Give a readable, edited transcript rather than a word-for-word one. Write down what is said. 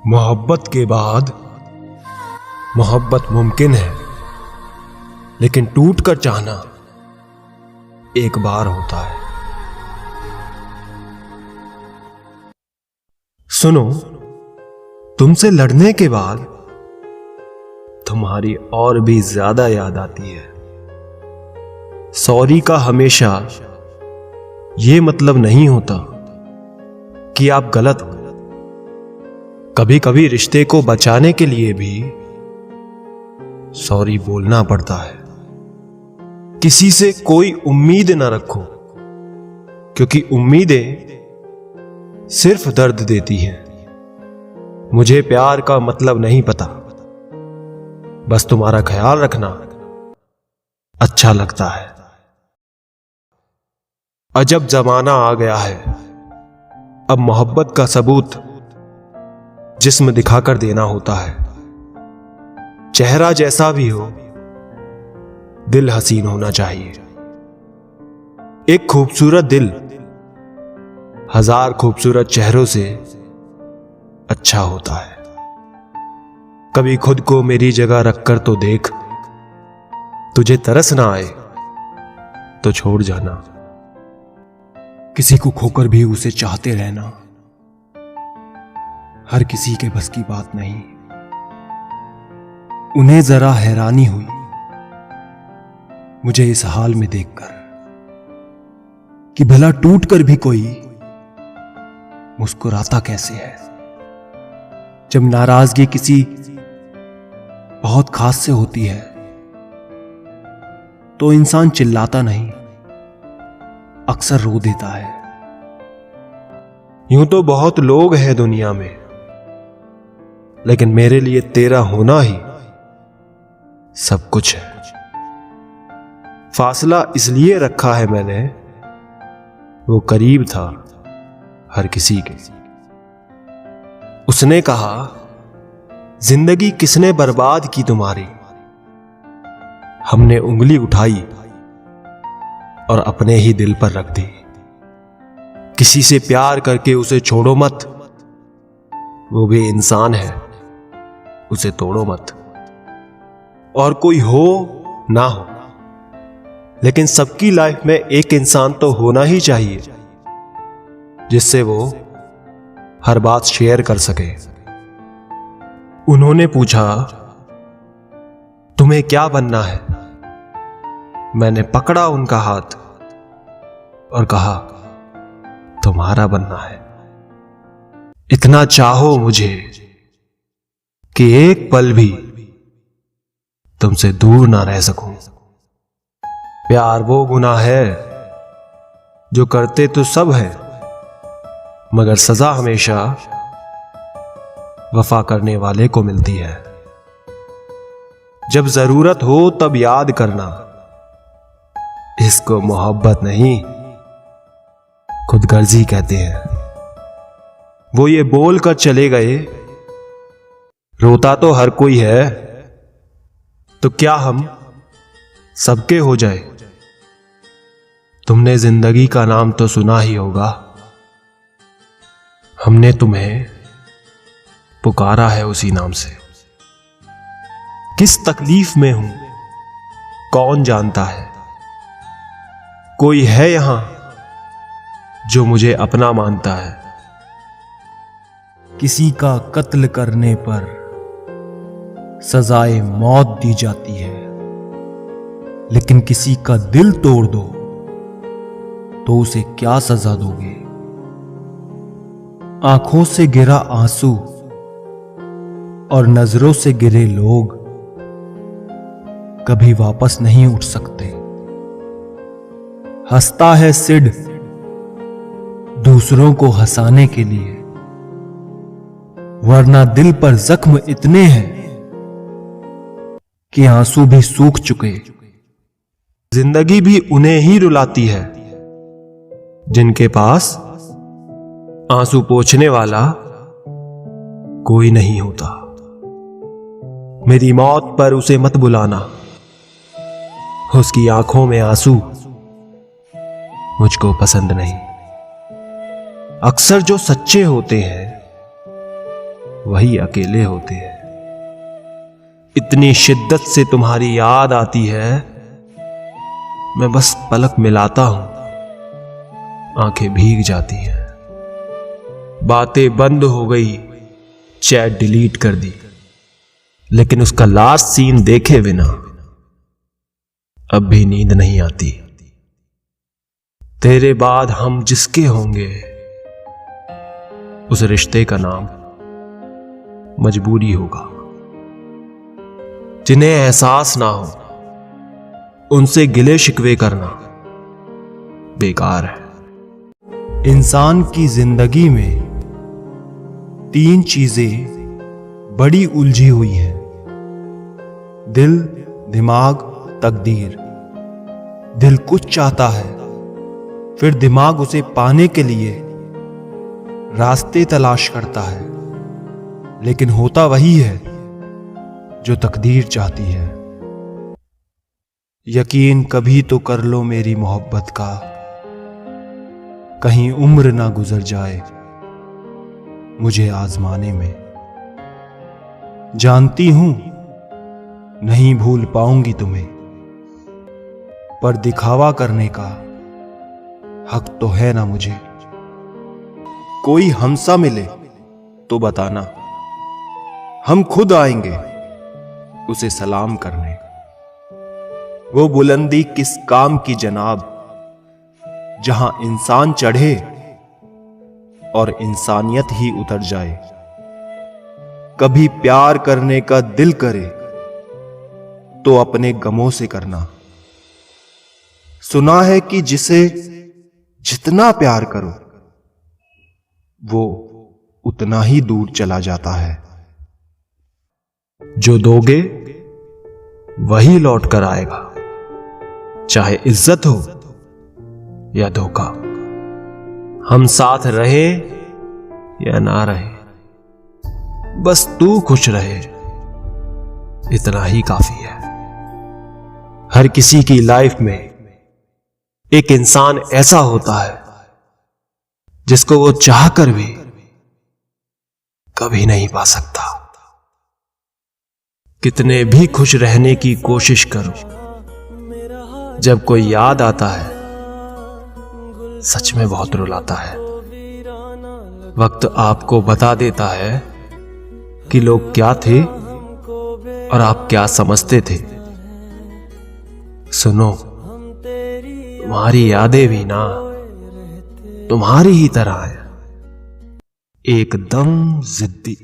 मोहब्बत के बाद मोहब्बत मुमकिन है, लेकिन टूट कर चाहना एक बार होता है। सुनो, तुमसे लड़ने के बाद तुम्हारी और भी ज्यादा याद आती है। सॉरी का हमेशा ये मतलब नहीं होता कि आप गलत हो। कभी कभी रिश्ते को बचाने के लिए भी सॉरी बोलना पड़ता है। किसी से कोई उम्मीद ना रखो, क्योंकि उम्मीदें सिर्फ दर्द देती हैं। मुझे प्यार का मतलब नहीं पता, बस तुम्हारा ख्याल रखना अच्छा लगता है। अजब जमाना आ गया है, अब मोहब्बत का सबूत जिस्म दिखाकर देना होता है। चेहरा जैसा भी हो, दिल हसीन होना चाहिए। एक खूबसूरत दिल हजार खूबसूरत चेहरों से अच्छा होता है। कभी खुद को मेरी जगह रखकर तो देख, तुझे तरस ना आए तो छोड़ जाना। किसी को खोकर भी उसे चाहते रहना हर किसी के बस की बात नहीं। उन्हें जरा हैरानी हुई मुझे इस हाल में देखकर कि भला टूट कर भी कोई मुस्कुराता कैसे है। जब नाराजगी किसी बहुत खास से होती है तो इंसान चिल्लाता नहीं, अक्सर रो देता है। यूं तो बहुत लोग हैं दुनिया में, लेकिन मेरे लिए तेरा होना ही सब कुछ है। फासला इसलिए रखा है मैंने, वो करीब था हर किसी के। उसने कहा, जिंदगी किसने बर्बाद की तुम्हारी। हमने उंगली उठाई और अपने ही दिल पर रख दी। किसी से प्यार करके उसे छोड़ो मत, वो भी इंसान है, उसे तोड़ो मत। और कोई हो ना हो, लेकिन सबकी लाइफ में एक इंसान तो होना ही चाहिए जिससे वो हर बात शेयर कर सके। उन्होंने पूछा, तुम्हें क्या बनना है। मैंने पकड़ा उनका हाथ और कहा, तुम्हारा बनना है। इतना चाहो मुझे कि एक पल भी तुमसे दूर ना रह सकूं। प्यार वो गुनाह है जो करते तो सब है, मगर सजा हमेशा वफा करने वाले को मिलती है। जब जरूरत हो तब याद करना, इसको मोहब्बत नहीं खुदगर्जी कहते हैं। वो ये बोल कर चले गए, रोता तो हर कोई है, तो क्या हम सबके हो जाए। तुमने जिंदगी का नाम तो सुना ही होगा, हमने तुम्हें पुकारा है उसी नाम से। किस तकलीफ में हूं कौन जानता है। कोई है यहां जो मुझे अपना मानता है। किसी का कत्ल करने पर सजाए मौत दी जाती है, लेकिन किसी का दिल तोड़ दो तो उसे क्या सजा दोगे। आंखों से गिरा आंसू और नजरों से गिरे लोग कभी वापस नहीं उठ सकते। हंसता है सिड दूसरों को हंसाने के लिए, वरना दिल पर जख्म इतने हैं कि आंसू भी सूख चुके। जिंदगी भी उन्हें ही रुलाती है जिनके पास आंसू पोंछने वाला कोई नहीं होता। मेरी मौत पर उसे मत बुलाना, उसकी आंखों में आंसू मुझको पसंद नहीं। अक्सर जो सच्चे होते हैं वही अकेले होते हैं। इतनी शिद्दत से तुम्हारी याद आती है, मैं बस पलक मिलाता हूं, आंखें भीग जाती हैं। बातें बंद हो गई, चैट डिलीट कर दी, लेकिन उसका लास्ट सीन देखे बिना अब भी नींद नहीं आती। तेरे बाद हम जिसके होंगे, उस रिश्ते का नाम मजबूरी होगा। जिन्हें एहसास ना हो, उनसे गिले शिकवे करना बेकार है। इंसान की जिंदगी में 3 चीजें बड़ी उलझी हुई हैं: दिल, दिमाग, तकदीर। दिल कुछ चाहता है, फिर दिमाग उसे पाने के लिए रास्ते तलाश करता है, लेकिन होता वही है जो तकदीर चाहती है। यकीन कभी तो कर लो मेरी मोहब्बत का, कहीं उम्र ना गुजर जाए मुझे आजमाने में। जानती हूं नहीं भूल पाऊंगी तुम्हें, पर दिखावा करने का हक तो है ना मुझे। कोई हमसा मिले तो बताना, हम खुद आएंगे उसे सलाम करने। वो बुलंदी किस काम की जनाब, जहां इंसान चढ़े और इंसानियत ही उतर जाए। कभी प्यार करने का दिल करे तो अपने गमों से करना। सुना है कि जिसे जितना प्यार करो, वो उतना ही दूर चला जाता है। जो दोगे वही लौट कर आएगा, चाहे इज्जत हो या धोखा। हम साथ रहे या ना रहे, बस तू खुश रहे, इतना ही काफी है। हर किसी की लाइफ में एक इंसान ऐसा होता है जिसको वो चाहकर भी कभी नहीं पा सकता। कितने भी खुश रहने की कोशिश करो, जब कोई याद आता है सच में बहुत रुलाता है। वक्त आपको बता देता है कि लोग क्या थे और आप क्या समझते थे। सुनो, तुम्हारी यादें भी ना तुम्हारी ही तरह है, एकदम जिद्दी।